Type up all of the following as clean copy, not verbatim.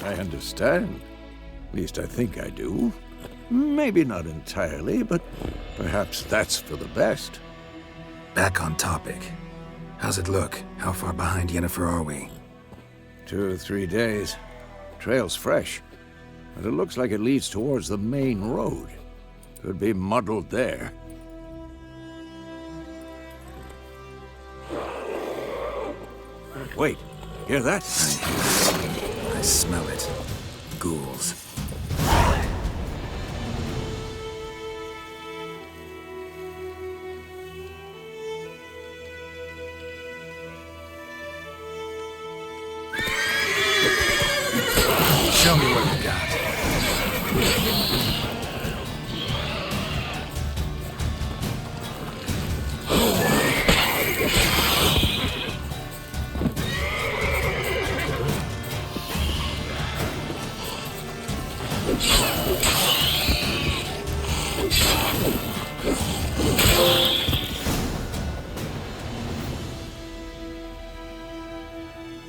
I understand. At least I think I do. Maybe not entirely, but perhaps that's for the best. Back on topic. How's it look? How far behind Yennefer are we? 2 or 3 days. Trail's fresh, but it looks like it leads towards the main road. Could be muddled there. Wait, hear that? I smell it. Ghouls. Show me what you got.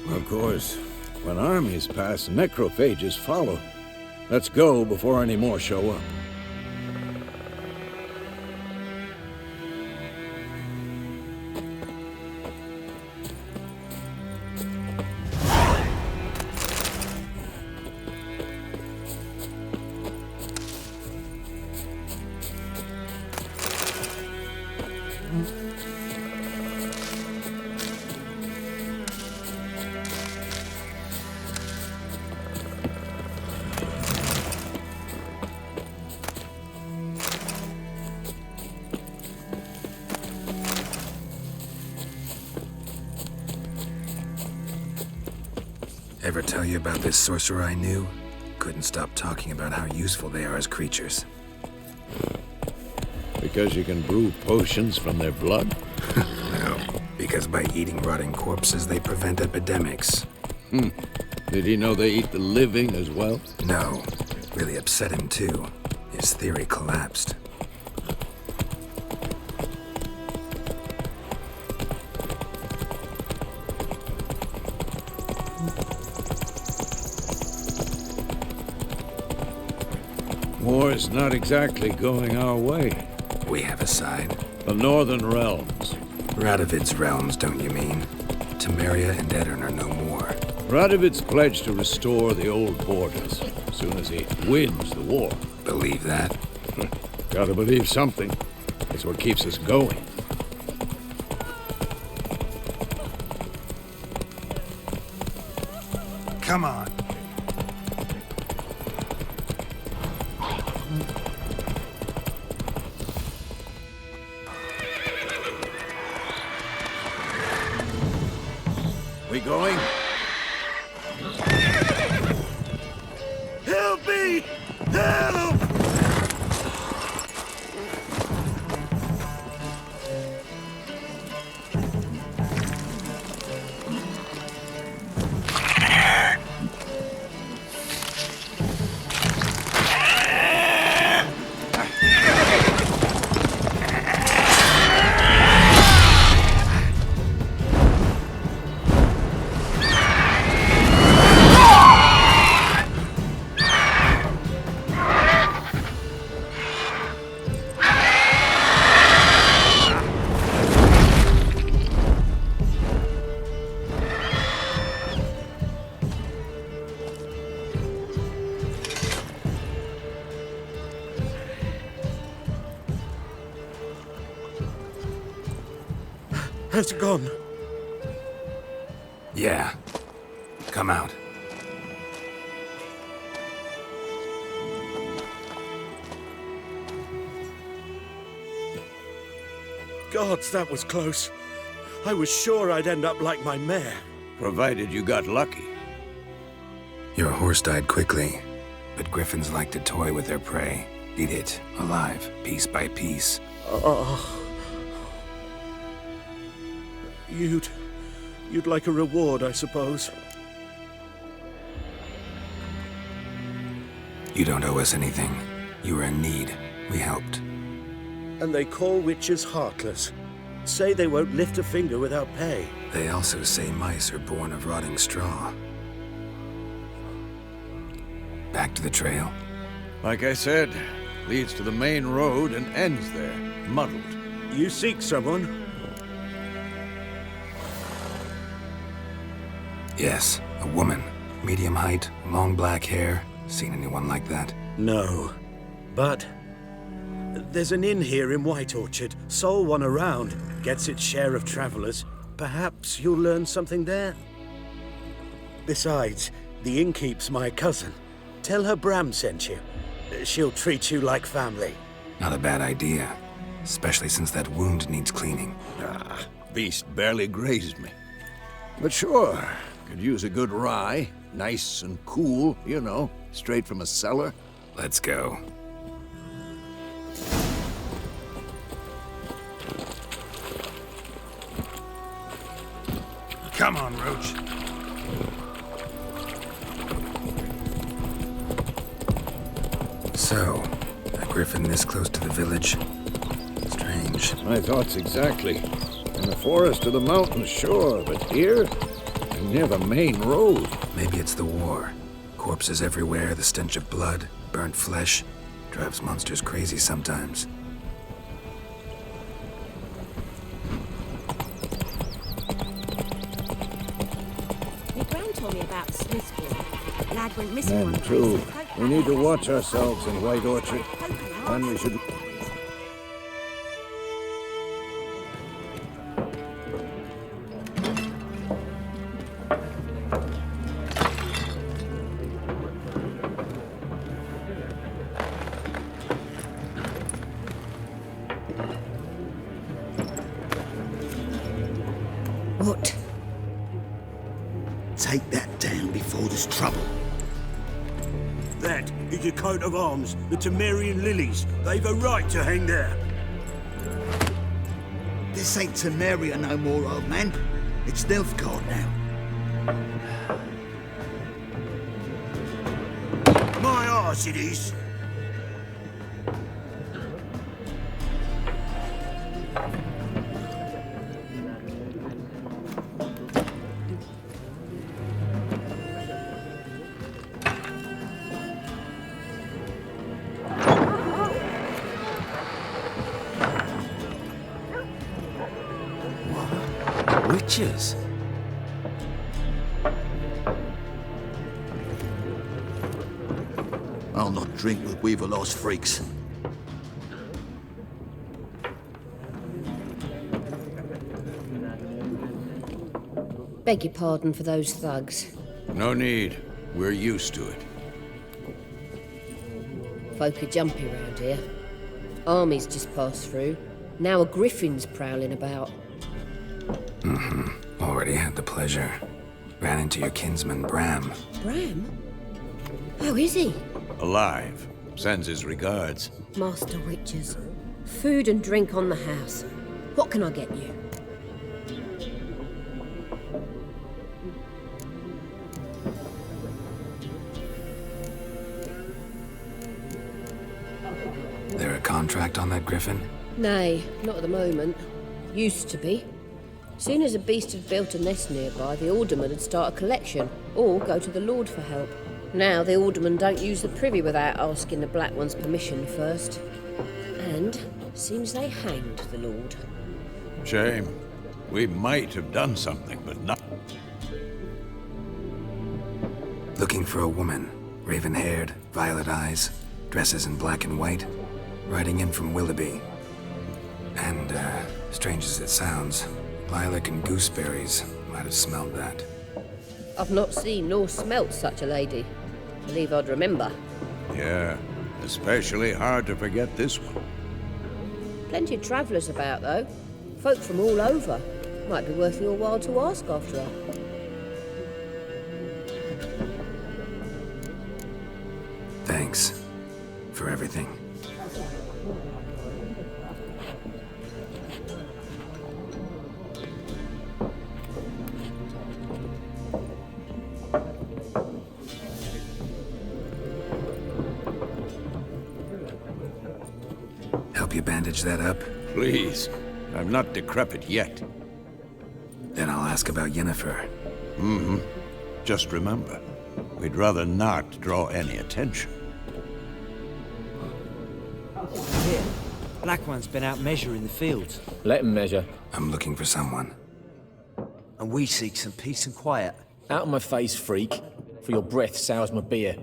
Of course, when armies pass, necrophages follow. Let's go before any more show up. Ever tell you about this sorcerer I knew? Couldn't stop talking about how useful they are as creatures. Because you can brew potions from their blood? No, because by eating rotting corpses, they prevent epidemics. Did he know they eat the living as well? No, really upset him too. His theory collapsed. War's not exactly going our way. We have a side. The Northern Realms. Radovid's realms, don't you mean? Temeria and Edirn are no more. Radovid's pledged to restore the old borders as soon as he wins the war. Believe that? Gotta believe something. It's what keeps us going. Come on. We going? Help me! Help! Has it gone? Yeah. Come out. Gods, that was close. I was sure I'd end up like my mare. Provided you got lucky. Your horse died quickly, but griffins like to toy with their prey. Eat it, alive, piece by piece. You'd like a reward, I suppose. You don't owe us anything. You were in need. We helped. And they call witches heartless. Say they won't lift a finger without pay. They also say mice are born of rotting straw. Back to the trail? Like I said, leads to the main road and ends there, muddled. You seek someone? Yes, a woman. Medium height, long black hair. Seen anyone like that? No. But there's an inn here in White Orchard. Sole one around. Gets its share of travelers. Perhaps you'll learn something there? Besides, the innkeep's my cousin. Tell her Bram sent you. She'll treat you like family. Not a bad idea. Especially since that wound needs cleaning. Beast barely grazed me. But sure, could use a good rye. Nice and cool, you know, straight from a cellar. Let's go. Come on, Roach. So, a griffin this close to the village? Strange. My thoughts exactly. In the forest or the mountains, sure, but here? Near the main road. Maybe it's the war. Corpses everywhere, the stench of blood, burnt flesh. Drives monsters crazy sometimes. My gran told me about the Smith's boy. Lad went missing one Men, day, too. so folk We need to had watch to ourselves in White Orchard. And we should... What? Take that down before there's trouble. That is a coat of arms, the Temerian lilies. They've a right to hang there. This ain't Temeria no more, old man. It's Nilfgaard now. My arse it is. Witches? I'll not drink with Weaverlost freaks. Beg your pardon for those thugs. No need. We're used to it. Folk are jumpy round here. Armies just passed through. Now a griffin's prowling about. Already had the pleasure. Ran into your kinsman, Bram. Bram? How is he? Alive. Sends his regards. Master Witches. Food and drink on the house. What can I get you? There a contract on that griffin? Nay, not at the moment. Used to be. Soon as a beast had built a nest nearby, the alderman would start a collection, or go to the Lord for help. Now the alderman don't use the privy without asking the Black One's permission first. And seems they hanged the Lord. Shame. We might have done something, but not... Looking for a woman. Raven-haired, violet eyes, dresses in black and white. Riding in from Willoughby. And, strange as it sounds, lilac and gooseberries might have smelled that. I've not seen nor smelt such a lady. Believe I'd remember. Yeah. Especially hard to forget this one. Plenty of travellers about, though. Folk from all over. Might be worth your while to ask after her. Thanks. For everything. Help you bandage that up? Please. I'm not decrepit yet. Then I'll ask about Yennefer. Just remember, We'd rather not draw any attention. Here, Black One's been out measuring the fields. Let him measure. I'm looking for someone. And we seek some peace and quiet. Out of my face, freak. For your breath sours my beer.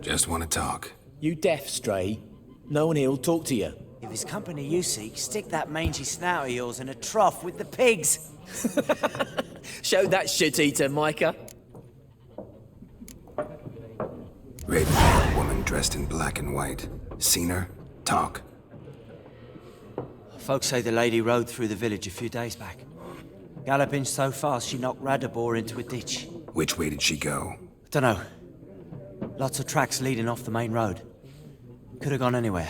Just want to talk. You deaf, Stray? No one here'll talk to you. If it's company you seek, stick that mangy snout of yours in a trough with the pigs. Show that shit-eater, Micah. Raven-haired woman dressed in black and white. Seen her? Talk. Folks say the lady rode through the village a few days back. Galloping so fast she knocked Radabor into a ditch. Which way did she go? Dunno. Lots of tracks leading off the main road. Could have gone anywhere.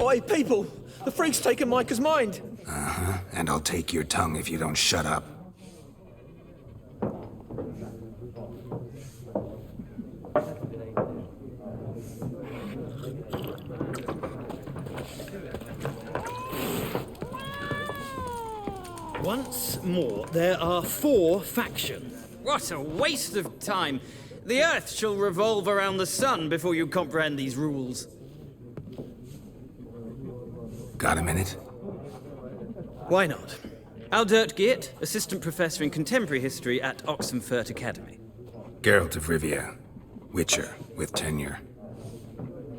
Oi, people! The freak's taken Micah's mind! Uh-huh. And I'll take your tongue if you don't shut up. Once more, there are 4 factions. What a waste of time! The Earth shall revolve around the sun before you comprehend these rules. Got a minute? Why not? Aldert Geert, Assistant Professor in Contemporary History at Oxenfurt Academy. Geralt of Rivia. Witcher, with tenure.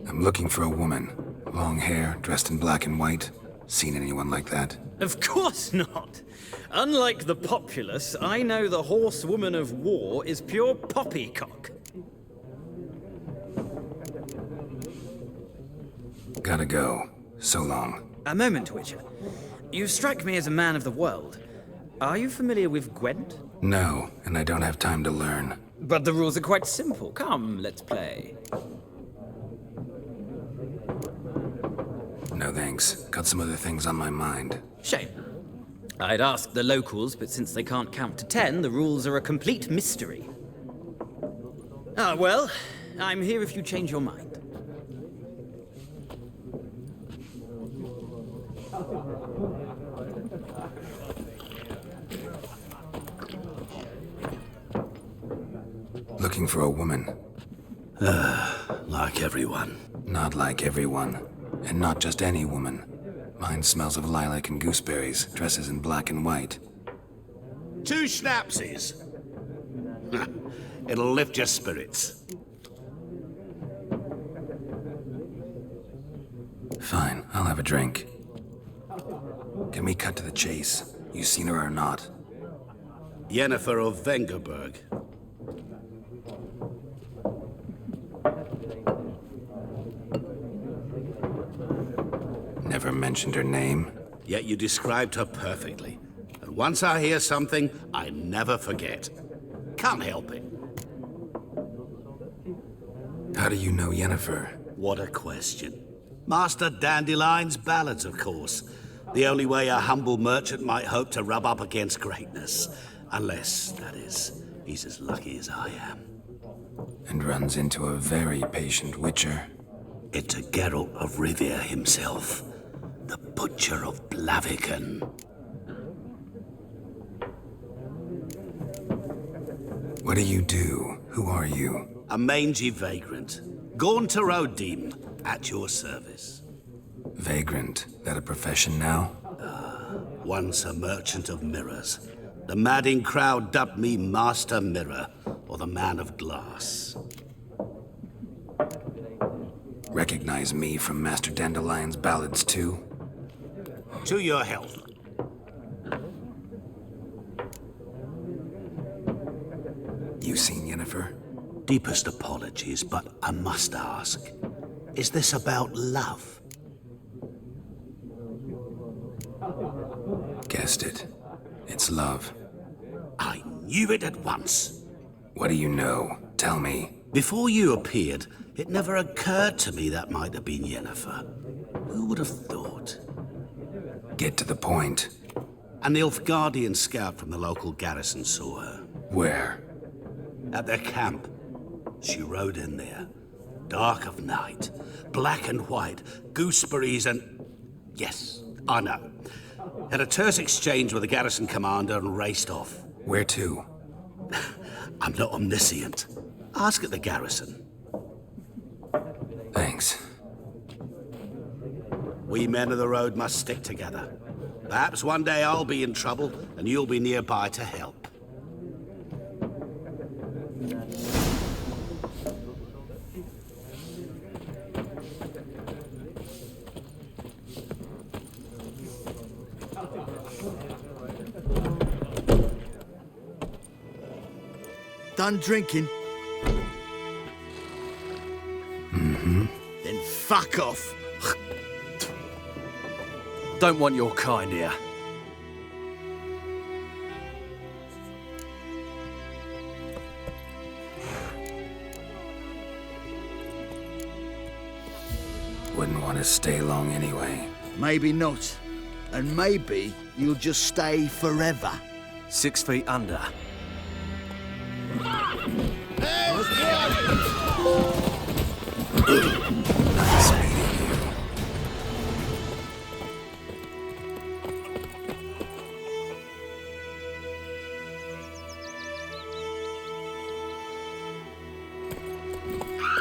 I'm looking for a woman. Long hair, dressed in black and white. Seen anyone like that? Of course not! Unlike the populace, I know the horsewoman of war is pure poppycock. Gotta go. So long. A moment, Witcher. You strike me as a man of the world. Are you familiar with Gwent? No, and I don't have time to learn. But the rules are quite simple. Come, let's play. No thanks. Got some other things on my mind. Shame. I'd ask the locals, but since they can't count to 10, the rules are a complete mystery. Ah, well, I'm here if you change your mind. Looking for a woman. Like everyone. Not like everyone. And not just any woman. Mine smells of lilac and gooseberries, dresses in black and white. 2 schnapsies. It'll lift your spirits. Fine, I'll have a drink. Can we cut to the chase? You seen her or not? Yennefer of Vengerberg. Never mentioned her name. Yet you described her perfectly. And once I hear something, I never forget. Can't help it. How do you know Yennefer? What a question. Master Dandelion's ballads, of course. The only way a humble merchant might hope to rub up against greatness. Unless, that is, he's as lucky as I am. And runs into a very patient witcher. It's a Geralt of Rivia himself. The Butcher of Blaviken. What do you do? Who are you? A mangy vagrant. Gaunter Odim, at your service. Vagrant. That a profession now? Once a merchant of mirrors. The madding crowd dubbed me Master Mirror, or the Man of Glass. Recognize me from Master Dandelion's ballads too? To your health. You seen Yennefer? Deepest apologies, but I must ask. Is this about love? Guessed it. It's love. I knew it at once. What do you know? Tell me. Before you appeared, it never occurred to me that might have been Yennefer. Who would have thought? Get to the point. An Nilfgaardian scout from the local garrison saw her. Where? At their camp. She rode in there. Dark of night. Black and white. Gooseberries and... Yes, I know. Had a terse exchange with the garrison commander and raced off. Where to? I'm not omniscient. Ask at the garrison. Thanks. We men of the road must stick together. Perhaps one day I'll be in trouble and you'll be nearby to help. Done drinking? Mm-hmm. Then fuck off. Don't want your kind here. Wouldn't want to stay long anyway. Maybe not. And maybe you'll just stay forever. 6 feet under. Nice meeting you.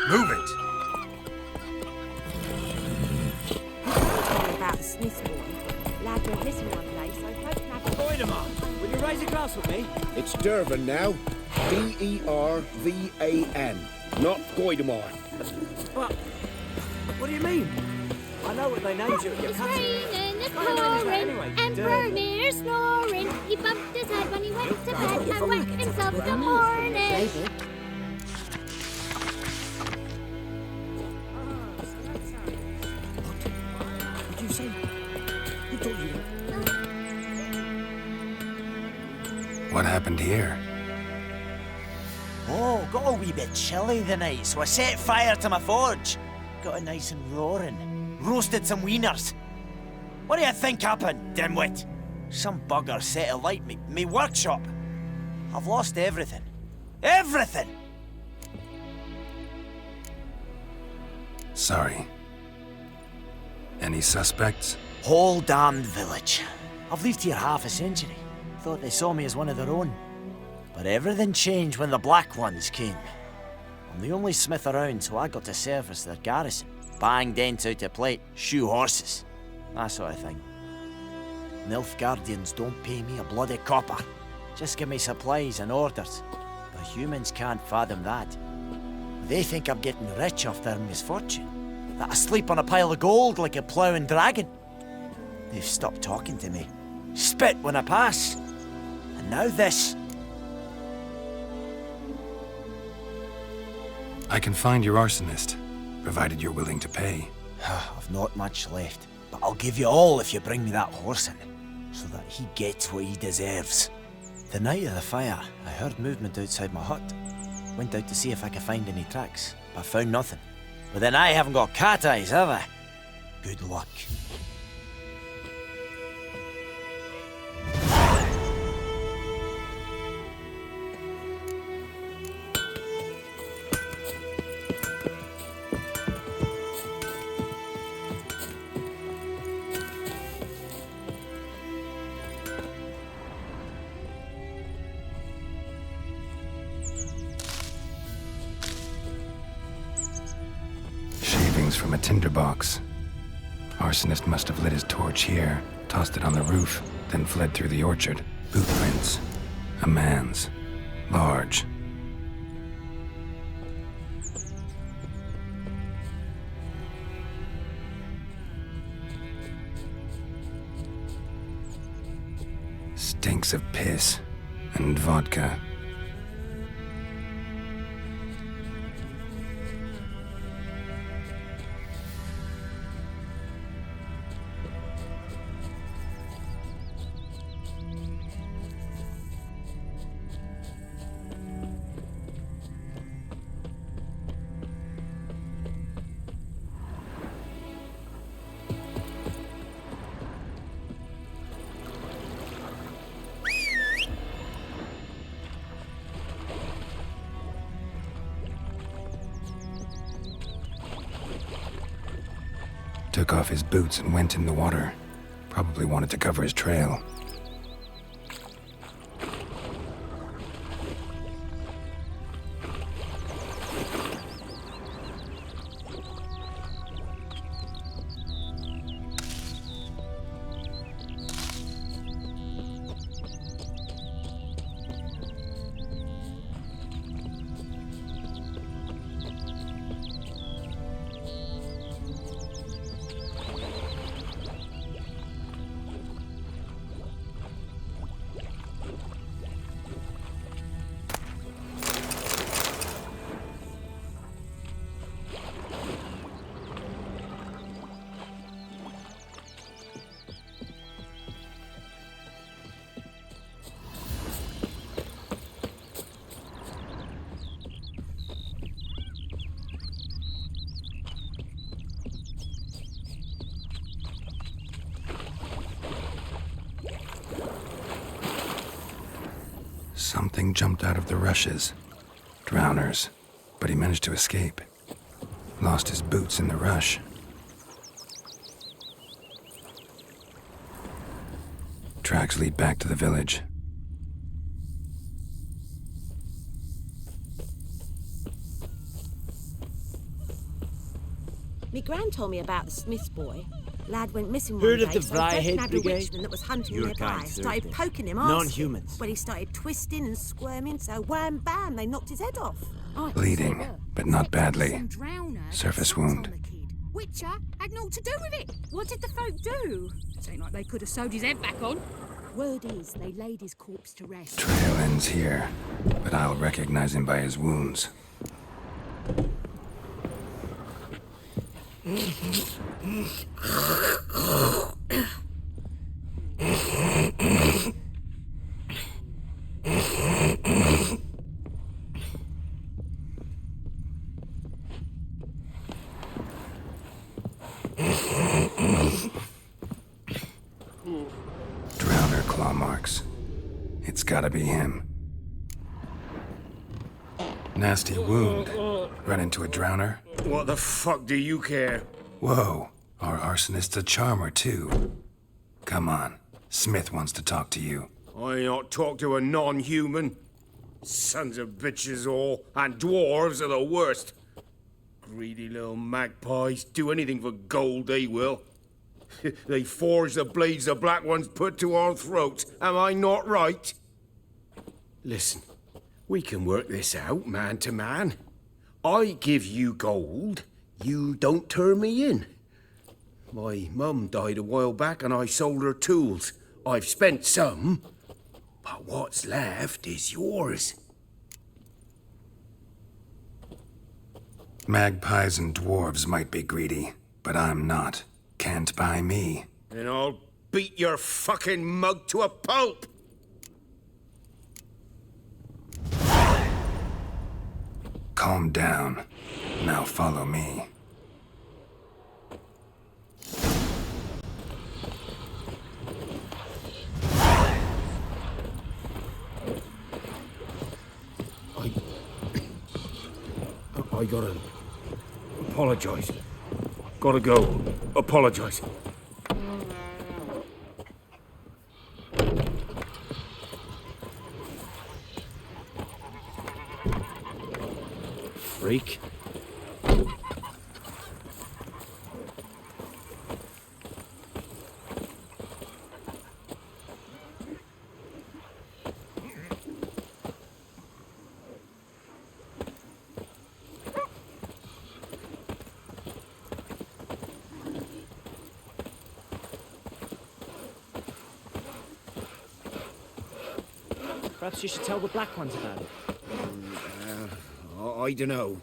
Move it! Sorry about the Smith boy. Lad went missing one day, so hope to have a Goidemar, will you raise a glass with me? It's Dervan now. D-E-R-V-A-N. Not Goidemar. But, what do you mean? I know what they named you at your It's cousin. raining, it's I don't know pouring, anyway. and Vermeer snoring. He bumped his head when he went to bed and wet himself in the morning. What did you say? Who told you that? What happened here? Oh, got a wee bit chilly the night, so I set fire to my forge. Got it nice and roaring. Roasted some wieners. What do you think happened, dimwit? Some bugger set alight me workshop. I've lost everything. Everything! Sorry. Any suspects? Whole damned village. I've lived here half a century. Thought they saw me as one of their own. But everything changed when the Black Ones came. I'm the only smith around, so I got to service their garrison. Bang dents out of plate, shoe horses. That sort of thing. Nilfgaardians don't pay me a bloody copper. Just give me supplies and orders. But humans can't fathom that. They think I'm getting rich off their misfortune. That I sleep on a pile of gold like a ploughing dragon. They've stopped talking to me. Spit when I pass. And now this. I can find your arsonist, provided you're willing to pay. I've not much left, but I'll give you all if you bring me that horse in, so that he gets what he deserves. The night of the fire, I heard movement outside my hut. Went out to see if I could find any tracks, but found nothing. But then I haven't got cat eyes, have I? Good luck. From a tinderbox. Arsonist must have lit his torch here, tossed it on the roof, then fled through the orchard. Boot prints. A man's. Large. Stinks of piss and vodka. Took off his boots and went in the water. Probably wanted to cover his trail. Something jumped out of the rushes. Drowners. But he managed to escape. Lost his boots in the rush. Tracks lead back to the village. Me gran told me about the Smith's boy. Lad went missing Heard one of day, the so Death Briarhead nabbed a Brigade? witchman that was hunting Your nearby. kind, Started Thursday. poking him. Non-humans. When he started twisting and squirming, so wham bam, they knocked his head off. Bleeding, but not badly. Some drowner Surface sucked on wound. the kid. Witcher had naught to do with it. What did the folk do? It ain't like they could have sewed his head back on. Word is they laid his corpse to rest. Trail ends here, but I'll recognize him by his wounds. Drowner claw marks. It's gotta be him. Nasty wound. Run into a drowner? What the fuck do you care? Whoa, our arsonist's a charmer too. Come on, Smith wants to talk to you. I not talk to a non-human. Sons of bitches all, and dwarves are the worst. Greedy little magpies, do anything for gold they will. They forge the blades the black ones put to our throats. Am I not right? Listen, we can work this out man to man. I give you gold, you don't turn me in. My mum died a while back and I sold her tools. I've spent some, but what's left is yours. Magpies and dwarves might be greedy, but I'm not. Can't buy me. And I'll beat your fucking mug to a pulp! Calm down. Now follow me. I gotta apologize. Gotta go. Apologize. Freak. Perhaps you should tell the black ones about it. I don't know.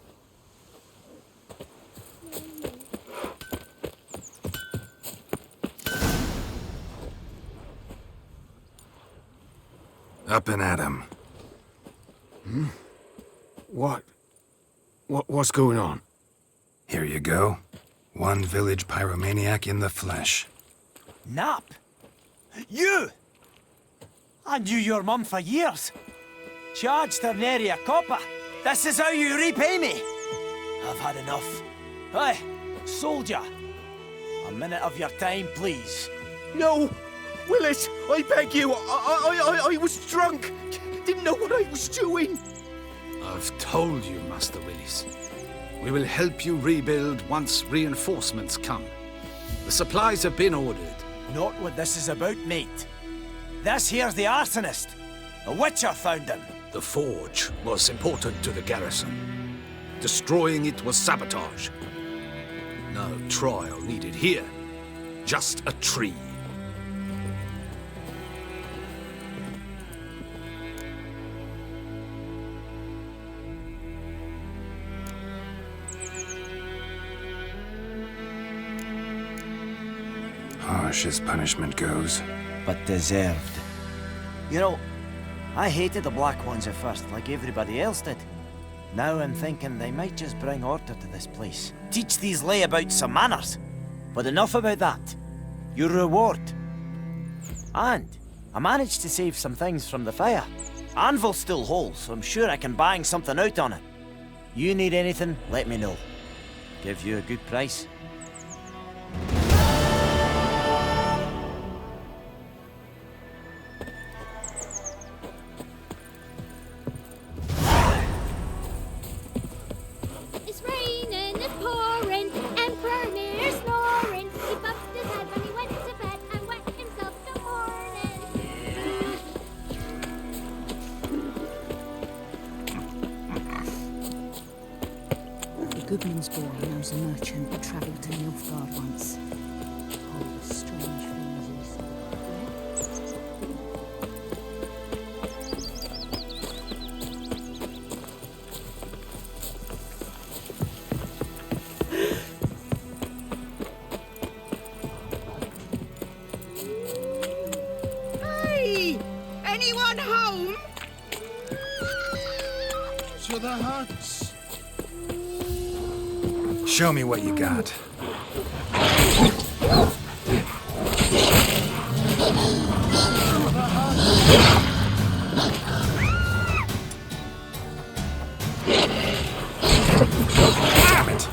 Up and at 'em. What's going on? Here you go. One village pyromaniac in the flesh. Nap? You! I knew your mum for years. Charged her nary a copper. This is how you repay me. I've had enough. Aye, soldier. A minute of your time, please. No! Willis, I beg you, I was drunk. Didn't know what I was doing. I've told you, Master Willis. We will help you rebuild once reinforcements come. The supplies have been ordered. Not what this is about, mate. This here's the arsonist. The Witcher found him. The forge was important to the garrison. Destroying it was sabotage. No trial needed here. Just a tree. Harsh as punishment goes. But deserved. You know, I hated the Black Ones at first, like everybody else did. Now I'm thinking they might just bring order to this place. Teach these layabouts some manners. But enough about that. Your reward. And I managed to save some things from the fire. Anvil's still whole, so I'm sure I can bang something out on it. You need anything, let me know. Give you a good price. It's raining, it's pouring, Emperor near snoring. He bumped his head when he went to bed and wet himself till morning. The Goodman's boy knows a merchant who travelled to Nilfgaard once. Oh, the strange things he saw. Hey! Anyone home? To the huts. Show me what you got. Damn it!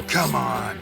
Come on.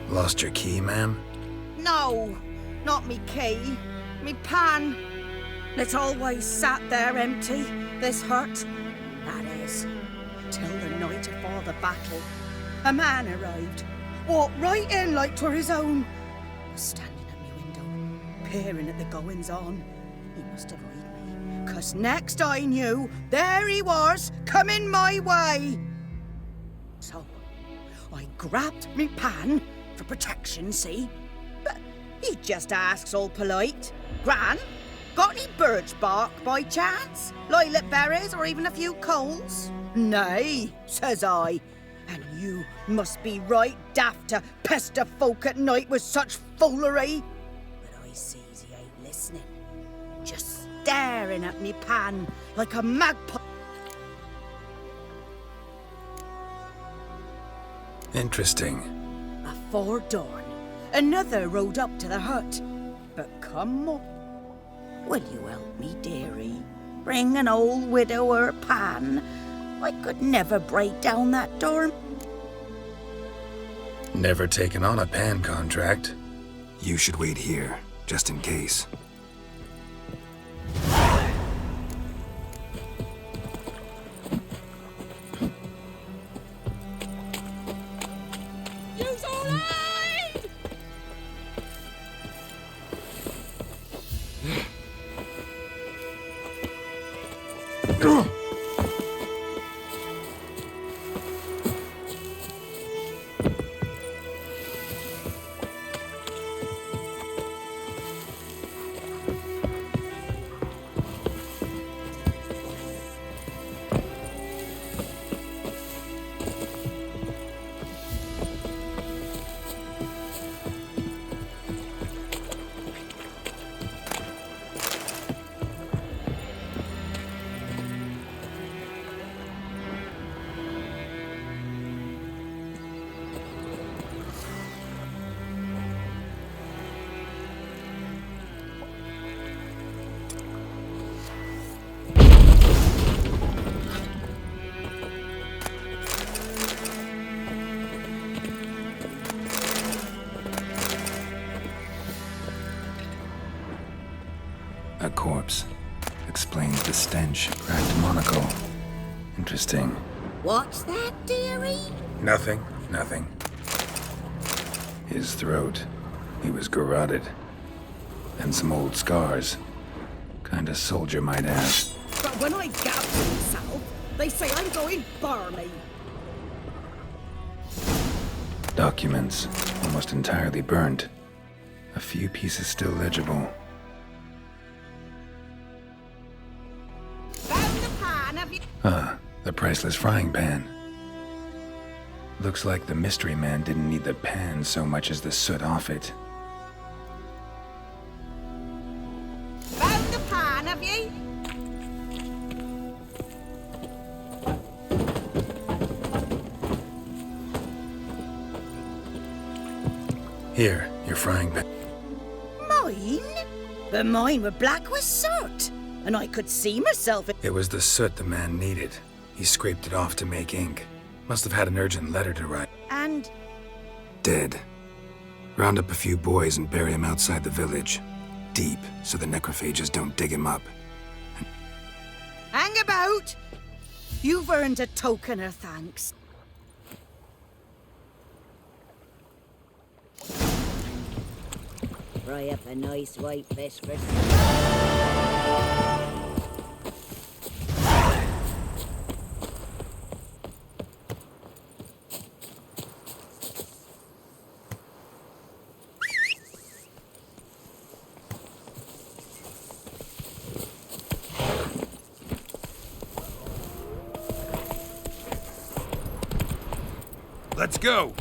Lost your key, ma'am? No, not me key. Me pan. It's always sat there empty, this hut. That is, till the night afore the battle. A man arrived, walked right in like 'twere his own. Was standing at me window, peering at the goings-on. He must have heard me, 'cause next I knew, there he was, coming my way. So, I grabbed me pan, for protection, see? But he just asks all polite, Gran, got any birch bark by chance? Lilac berries or even a few coals? Nay, says I. And you must be right daft to pester folk at night with such foolery. But I sees just staring at me pan like a magpie. Interesting. Afore dawn, another rode up to the hut. But come on. Will you help me, dearie? Bring an old widower pan. I could never break down that door. Never taken on a pan contract. You should wait here, just in case. Use all aid! A corpse. Explains the stench. Cracked monocle. Interesting. What's that, dearie? Nothing. His throat. He was garroted. And some old scars. Kinda soldier might have. But when I gouge myself, they say I'm going barmy. Documents. Almost entirely burnt. A few pieces still legible. Found the pan, have you? Ah, the priceless frying pan. Looks like the mystery man didn't need the pan so much as the soot off it. Found the pan, have you? Here, your frying pan. Mine? But mine were black with soot, and I could see myself. It was the soot the man needed. He scraped it off to make ink. Must have had an urgent letter to write. And Dead. Round up a few boys and bury him outside the village. Deep, so the necrophages don't dig him up. hang about. You've earned a token of thanks. Fry up a nice white fish for... Let's go!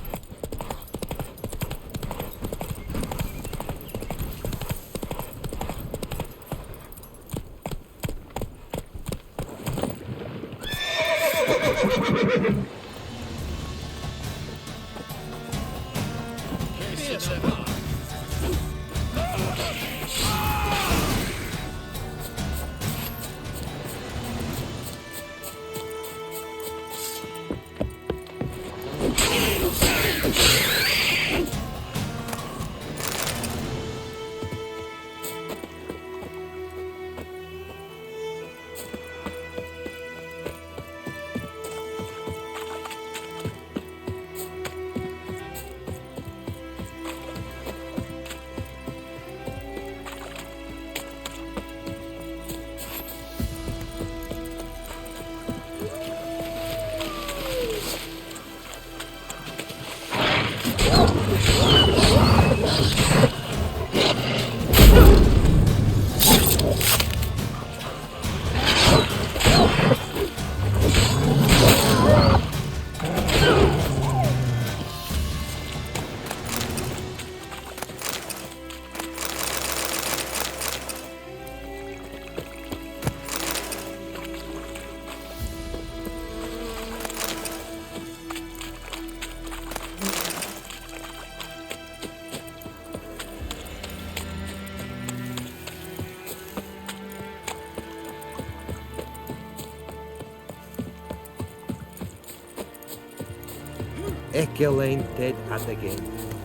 Ekelain dead at again.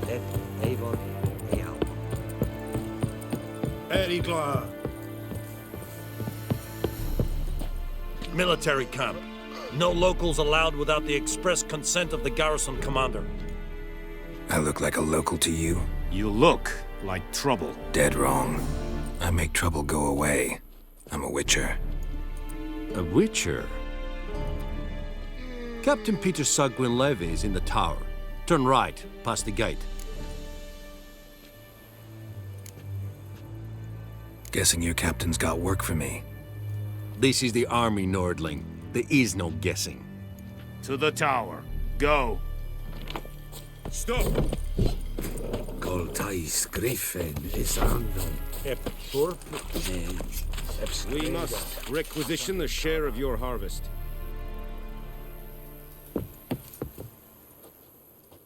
Et Avon Real. Erigla. Military camp. No locals allowed without the express consent of the garrison commander. I look like a local to you? You look like trouble. Dead wrong. I make trouble go away. I'm a witcher. A witcher? Captain Peter Sagwin Levy is in the tower. Turn right, past the gate. Guessing your captain's got work for me. This is the army, Nordling. There is no guessing. To the tower. Go. Stop! Coltais Griffin is unknown. We must requisition a share of your harvest.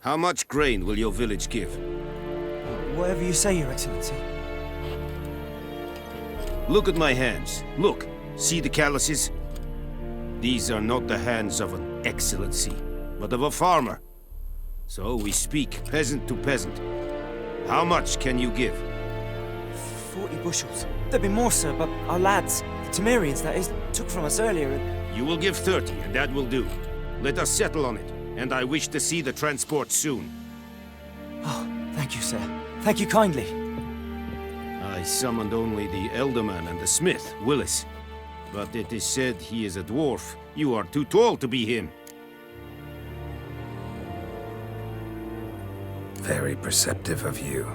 How much grain will your village give? Whatever you say, Your Excellency. Look at my hands. Look. See the calluses? These are not the hands of an excellency, but of a farmer. So we speak peasant to peasant. How much can you give? 40 bushels. There'd be more, sir, but our lads, the Temerians, that is, took from us earlier and... You will give 30, and that will do. Let us settle on it, and I wish to see the transport soon. Oh, thank you, sir. Thank you kindly. I summoned only the Elderman and the smith, Willis. But it is said he is a dwarf. You are too tall to be him. Very perceptive of you.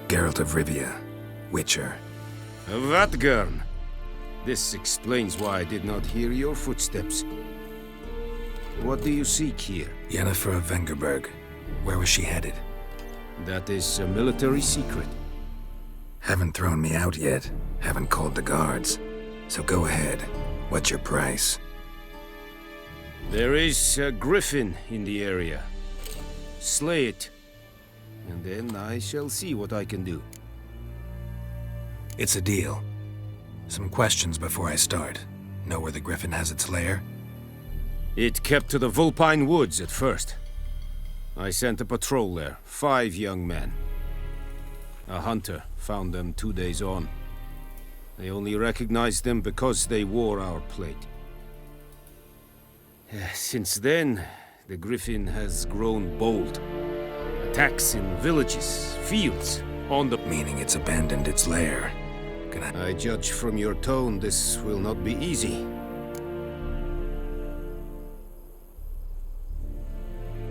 Geralt of Rivia, Witcher. Vatgern! This explains why I did not hear your footsteps. What do you seek here? Yennefer of Vengerberg. Where was she headed? That is a military secret. Haven't thrown me out yet. Haven't called the guards. So go ahead. What's your price? There is a griffin in the area. Slay it. And then I shall see what I can do. It's a deal. Some questions before I start. Know where the griffin has its lair? It kept to the Vulpine Woods at first. I sent a patrol there, 5 young men. A hunter found them 2 days on. They only recognized them because they wore our plate. Since then, the griffin has grown bold. Attacks in villages, fields, on the... Meaning it's abandoned its lair. I judge from your tone this will not be easy.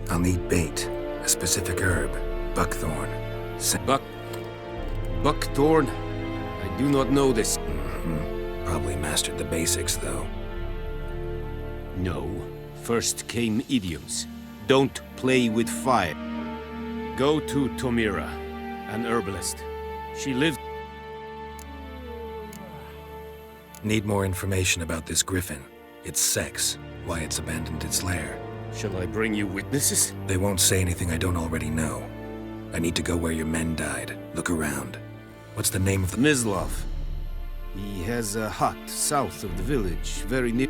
I'll need bait, a specific herb, buckthorn. Buckthorn? I do not know this. Probably mastered the basics, though. No. First came idioms. Don't play with fire. Go to Tomira, an herbalist. She lived... Need more information about this griffin. Its sex, why it's abandoned its lair. Shall I bring you witnesses? They won't say anything I don't already know. I need to go where your men died. Look around. What's the name of the... Mislav. He has a hut south of the village, very near...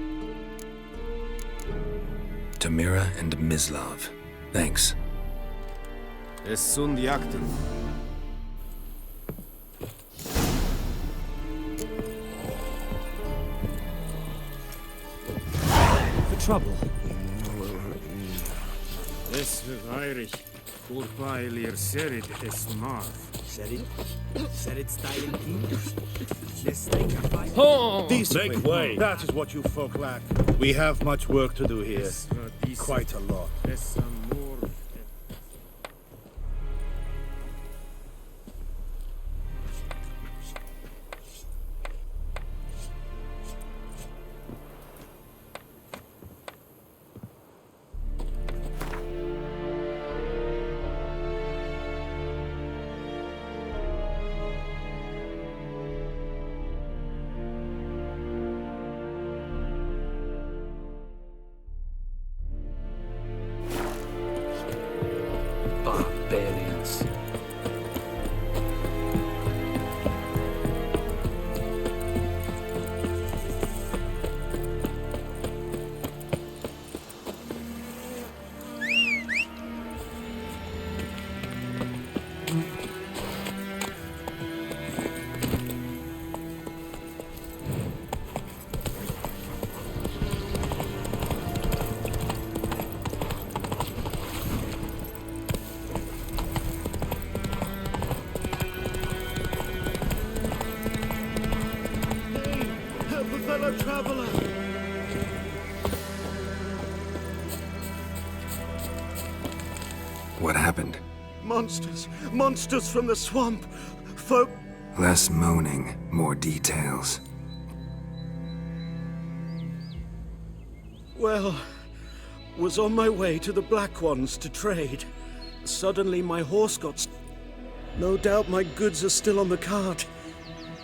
Tamira and Mislav. Thanks. Es sunt jakten. For trouble. Es Weirich. Urpailir serid es marv. Serid? Serid styling king? Let's take a fight. Oh! Make way! That is what you folk lack. We have much work to do here. Quite a lot. Barbarians. What happened? Monsters! Monsters from the swamp! Folk... Less moaning, more details. Well, was on my way to the Black Ones to trade. Suddenly my horse got... No doubt my goods are still on the cart,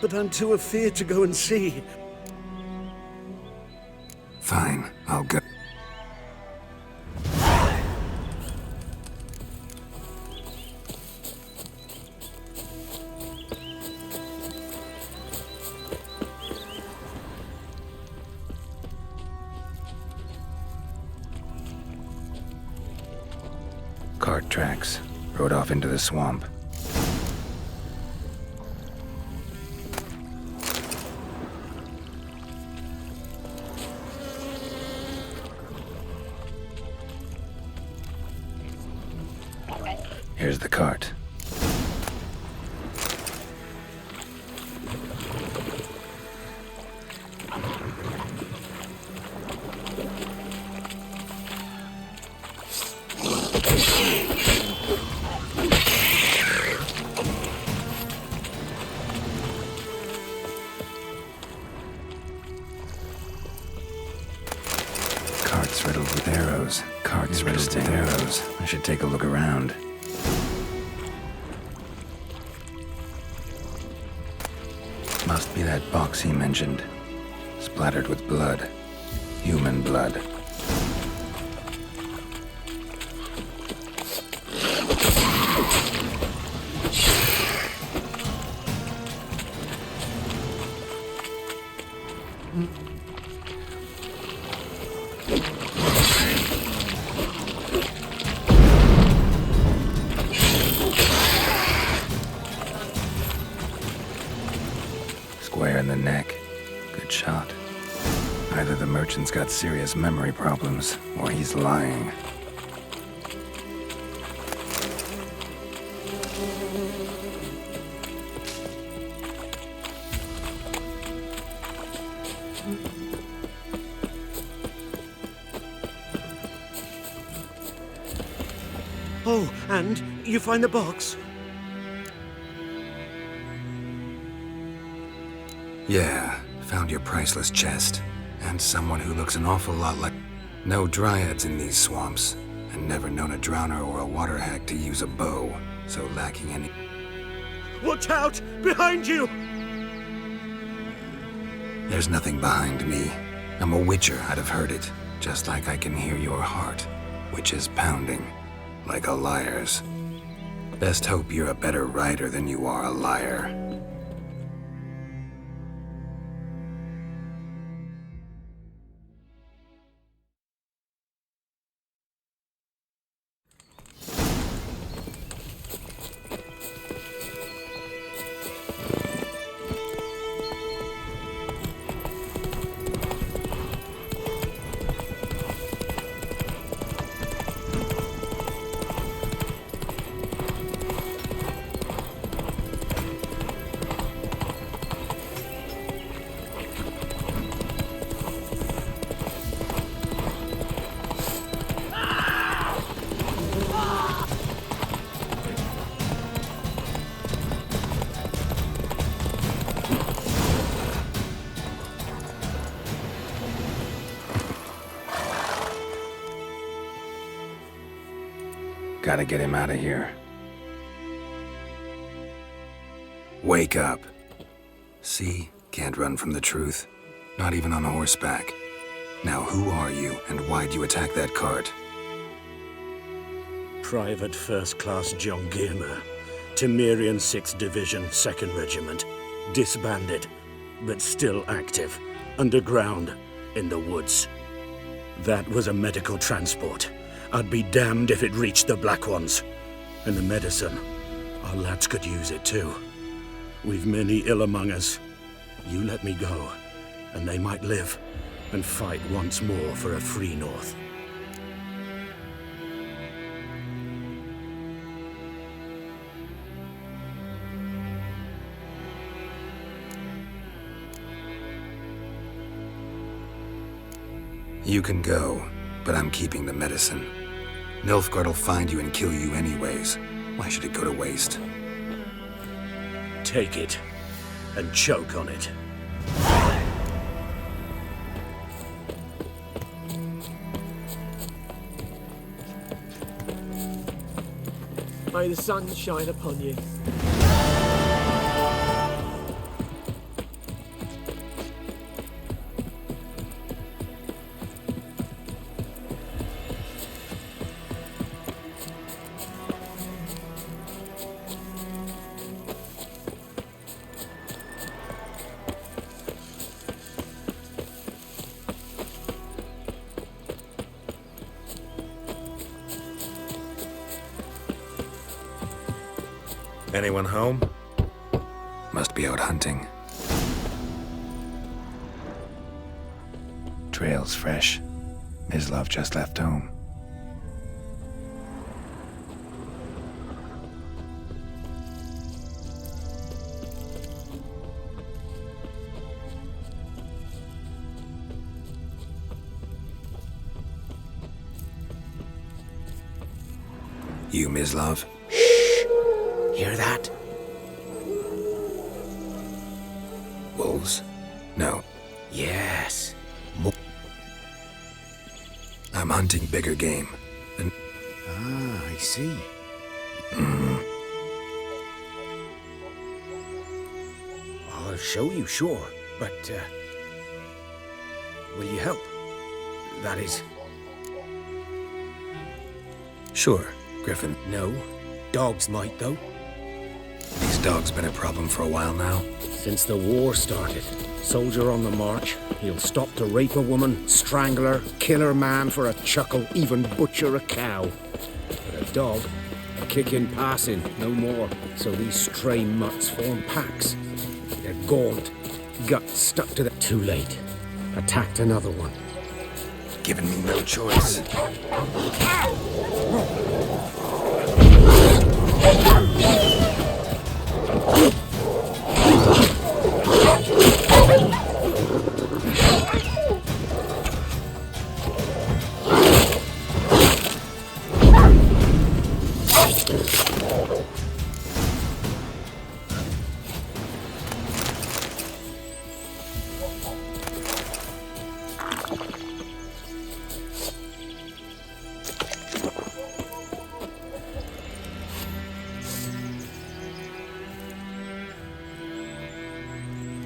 but I'm too afeard to go and see. Fine, I'll go. Cart tracks. Rode off into the swamp. Here's the cart. Carts riddled with arrows. Carts riddled with arrows. I should take a look around. Must be that box he mentioned. Splattered with blood. Human blood. Square in the neck. Good shot. Either the merchant's got serious memory problems, or he's lying. Oh, and you find the box? Yeah, found your priceless chest. And someone who looks an awful lot like... No dryads in these swamps, and never known a drowner or a water hag to use a bow, so lacking any... Watch out! Behind you! There's nothing behind me. I'm a witcher, I'd have heard it. Just like I can hear your heart, which is pounding, like a liar's. Best hope you're a better rider than you are a liar. Gotta get him out of here. Wake up. See? Can't run from the truth. Not even on horseback. Now who are you, and why'd you attack that cart? Private First Class John Gilmer, Temerian 6th Division, 2nd Regiment. Disbanded, but still active. Underground, in the woods. That was a medical transport. I'd be damned if it reached the Black Ones. And the medicine, our lads could use it too. We've many ill among us. You let me go, and they might live, and fight once more for a free North. You can go, but I'm keeping the medicine. Nilfgaard will find you and kill you anyways. Why should it go to waste? Take it, and choke on it. May the sun shine upon you. Anyone home? Must be out hunting. Trail's fresh. Mislav just left home. You, Mislav? Hear that? Wolves? No. Yes. I'm hunting bigger game. Ah, I see. I'll show you, sure. But, will you help? That is... Sure, Griffin. No. Dogs might, though. These dogs been a problem for a while now. Since the war started. Soldier on the march. He'll stop to rape a woman, strangle her, kill her man for a chuckle, even butcher a cow. But a dog, a kick in passing, no more. So these stray mutts form packs. They're gaunt, guts stuck to the... Too late. Attacked another one. Giving me no choice.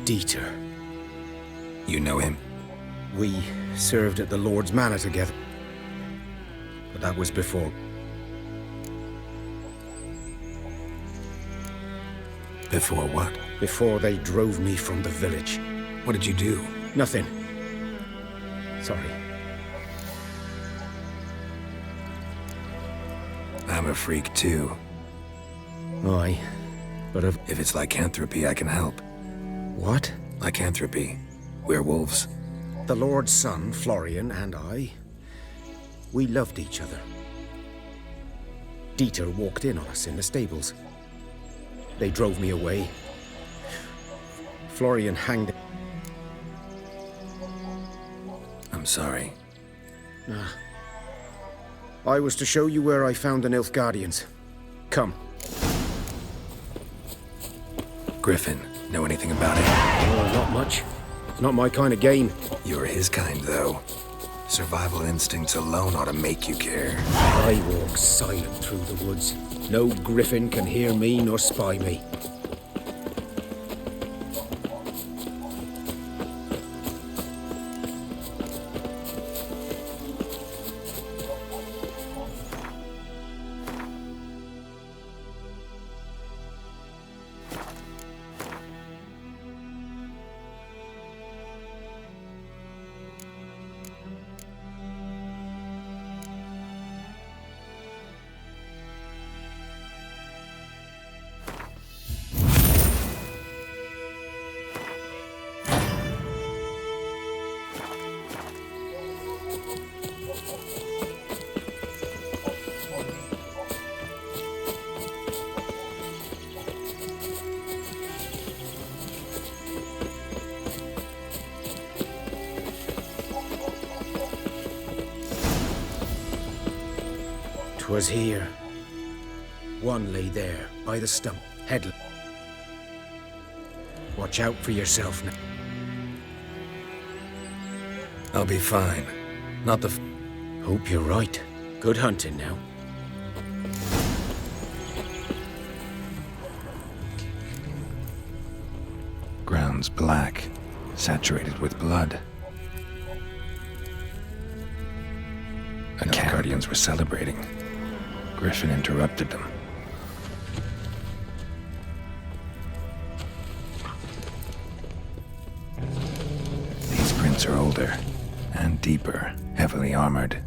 Dieter. You know him? We served at the Lord's Manor together. But that was before. Before what? Before they drove me from the village. What did you do? Nothing. Sorry. I'm a freak too. Aye, but if it's lycanthropy, I can help. What? Lycanthropy. Werewolves. The Lord's son, Florian, and I, we loved each other. Dieter walked in on us in the stables. They drove me away. Florian hanged... I'm sorry. I was to show you where I found the Nilfgaardians. Come. Griffin, know anything about it? Oh, not much. It's not my kind of game. You're his kind, though. Survival instincts alone ought to make you care. I walk silent through the woods. No griffin can hear me nor spy me. 'Twas here. One lay there, by the stump, headless. Watch out for yourself now. I'll be fine. Not the Hope you're right. Good hunting now. Ground's black, saturated with blood. The Guardians were celebrating. Griffin interrupted them. These prints are older and deeper, heavily armored.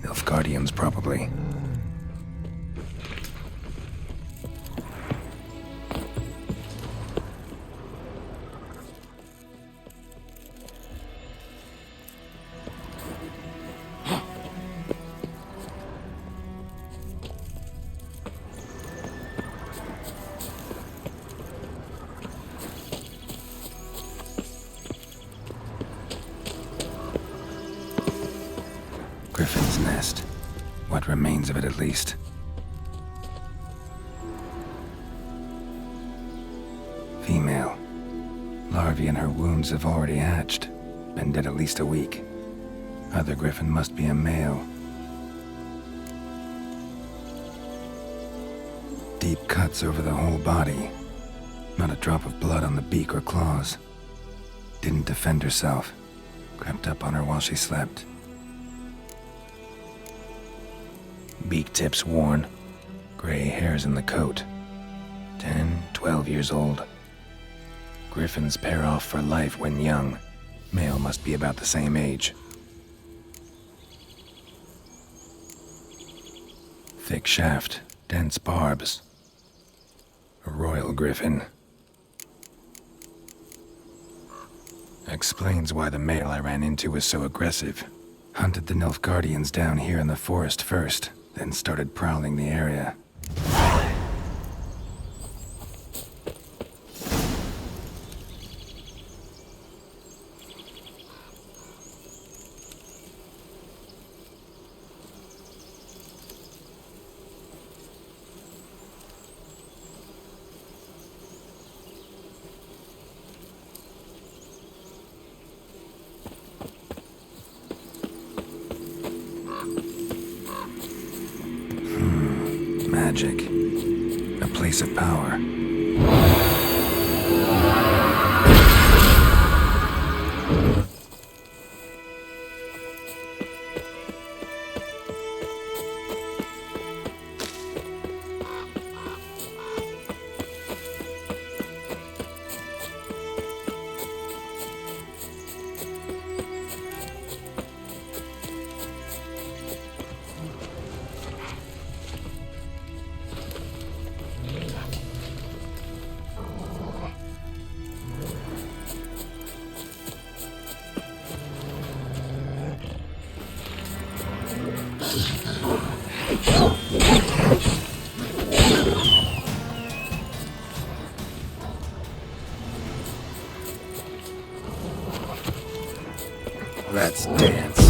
Nilfgaardians, probably. Griffin's nest. What remains of it, at least. Female. Larvae in her wounds have already hatched. Been dead at least a week. Other griffin must be a male. Deep cuts over the whole body. Not a drop of blood on the beak or claws. Didn't defend herself. Crept up on her while she slept. Beak tips worn, gray hairs in the coat. 10, 12 years old. Griffins pair off for life when young. Male must be about the same age. Thick shaft, dense barbs. A royal griffin. Explains why the male I ran into was so aggressive. Hunted the Nilfgaardians down here in the forest first. Then started prowling the area. Magic. A place of power. Let's dance.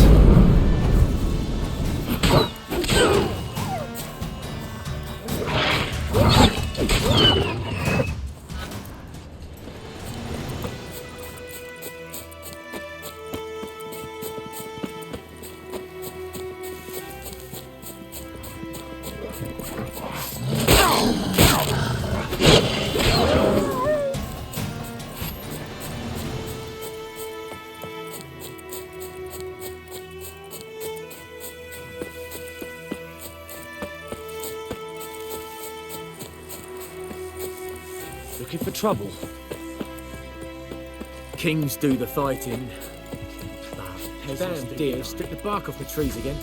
Looking for trouble? Kings do the fighting. Damn deer strip the bark off the trees again.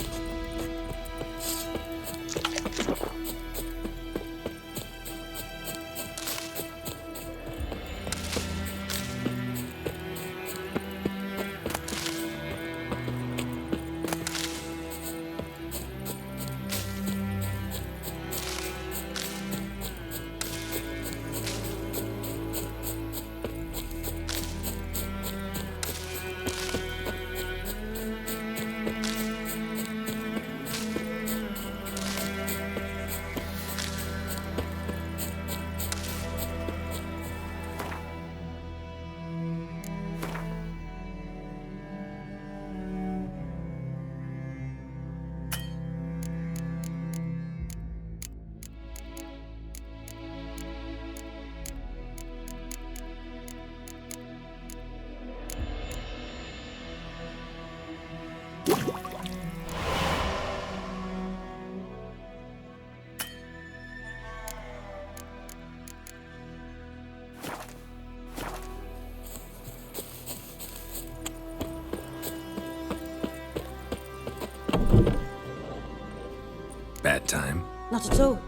time. Not at all.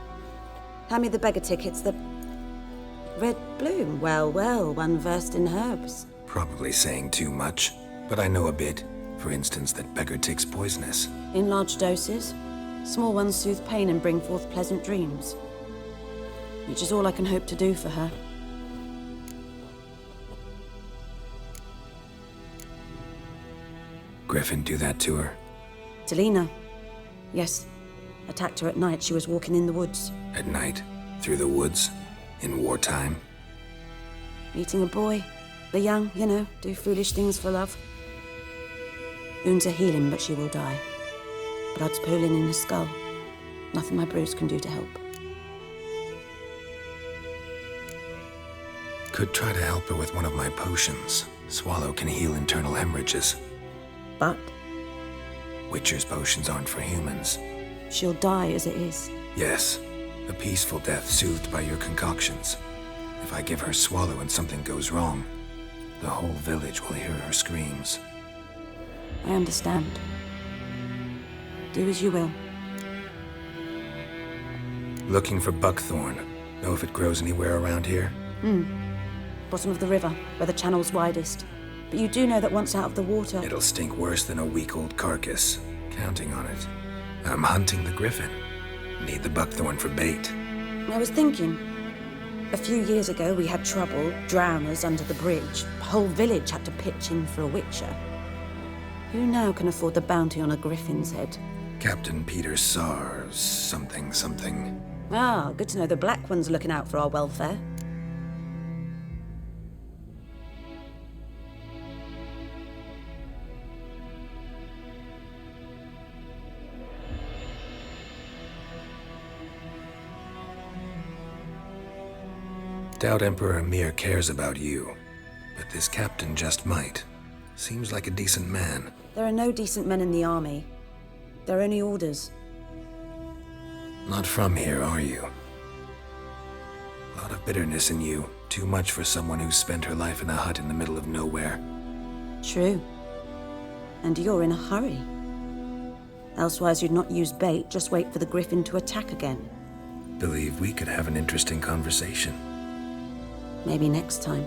Hand me the beggar tickets, the... Red bloom. Well, well, one versed in herbs. Probably saying too much, but I know a bit. For instance, that beggar tick's poisonous. In large doses. Small ones soothe pain and bring forth pleasant dreams. Which is all I can hope to do for her. Griffin do that to her? To Lena. Yes. Attacked her at night. She was walking in the woods. At night? Through the woods? In wartime? Meeting a boy. The young, you know, do foolish things for love. Wounds are healing, but she will die. Blood's pooling in her skull. Nothing my bruise can do to help. Could try to help her with one of my potions. Swallow can heal internal hemorrhages. But? Witcher's potions aren't for humans. She'll die as it is. Yes. A peaceful death soothed by your concoctions. If I give her Swallow and something goes wrong, the whole village will hear her screams. I understand. Do as you will. Looking for buckthorn. Know if it grows anywhere around here? Bottom of the river, where the channel's widest. But you do know that once out of the water... It'll stink worse than a week-old carcass. Counting on it. I'm hunting the griffin. Need the buckthorn for bait. I was thinking. A few years ago we had trouble, drowners under the bridge. The whole village had to pitch in for a witcher. Who now can afford the bounty on a griffin's head? Captain Peter Sars, something. Ah, good to know the Black One's looking out for our welfare. Doubt Emperor Emir cares about you, but this captain just might. Seems like a decent man. There are no decent men in the army. They're only orders. Not from here, are you? A lot of bitterness in you. Too much for someone who's spent her life in a hut in the middle of nowhere. True. And you're in a hurry. Elsewise you'd not use bait, just wait for the griffin to attack again. Believe we could have an interesting conversation. Maybe next time.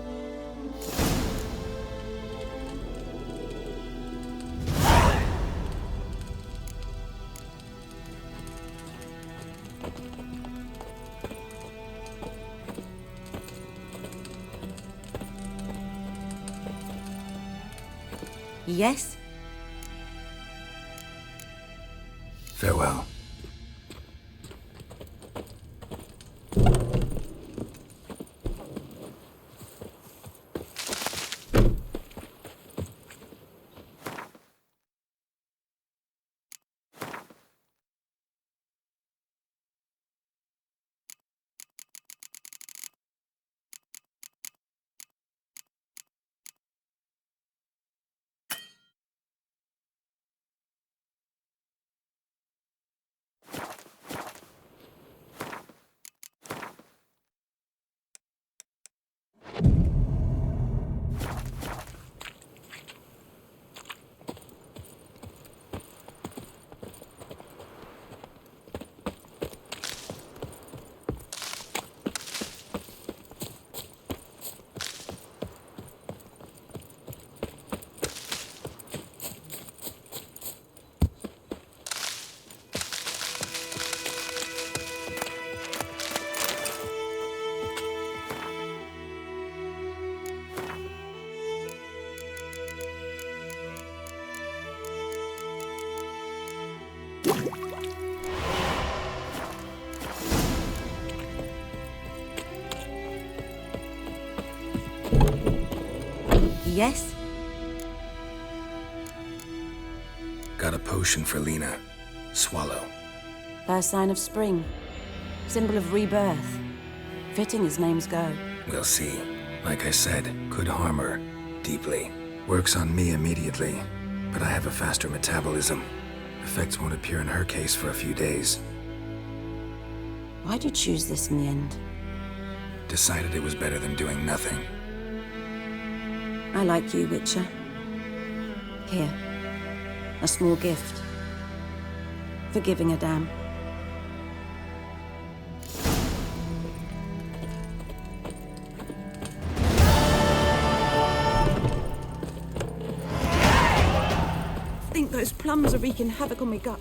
Yes? Farewell. Yes? Got a potion for Lena. Swallow. First sign of spring. Symbol of rebirth. Fitting as names go. We'll see. Like I said, could harm her. Deeply. Works on me immediately. But I have a faster metabolism. Effects won't appear in her case for a few days. Why'd you choose this in the end? Decided it was better than doing nothing. I like you, Witcher. Here. A small gift. For giving a damn. Those plums are wreaking havoc on my gut.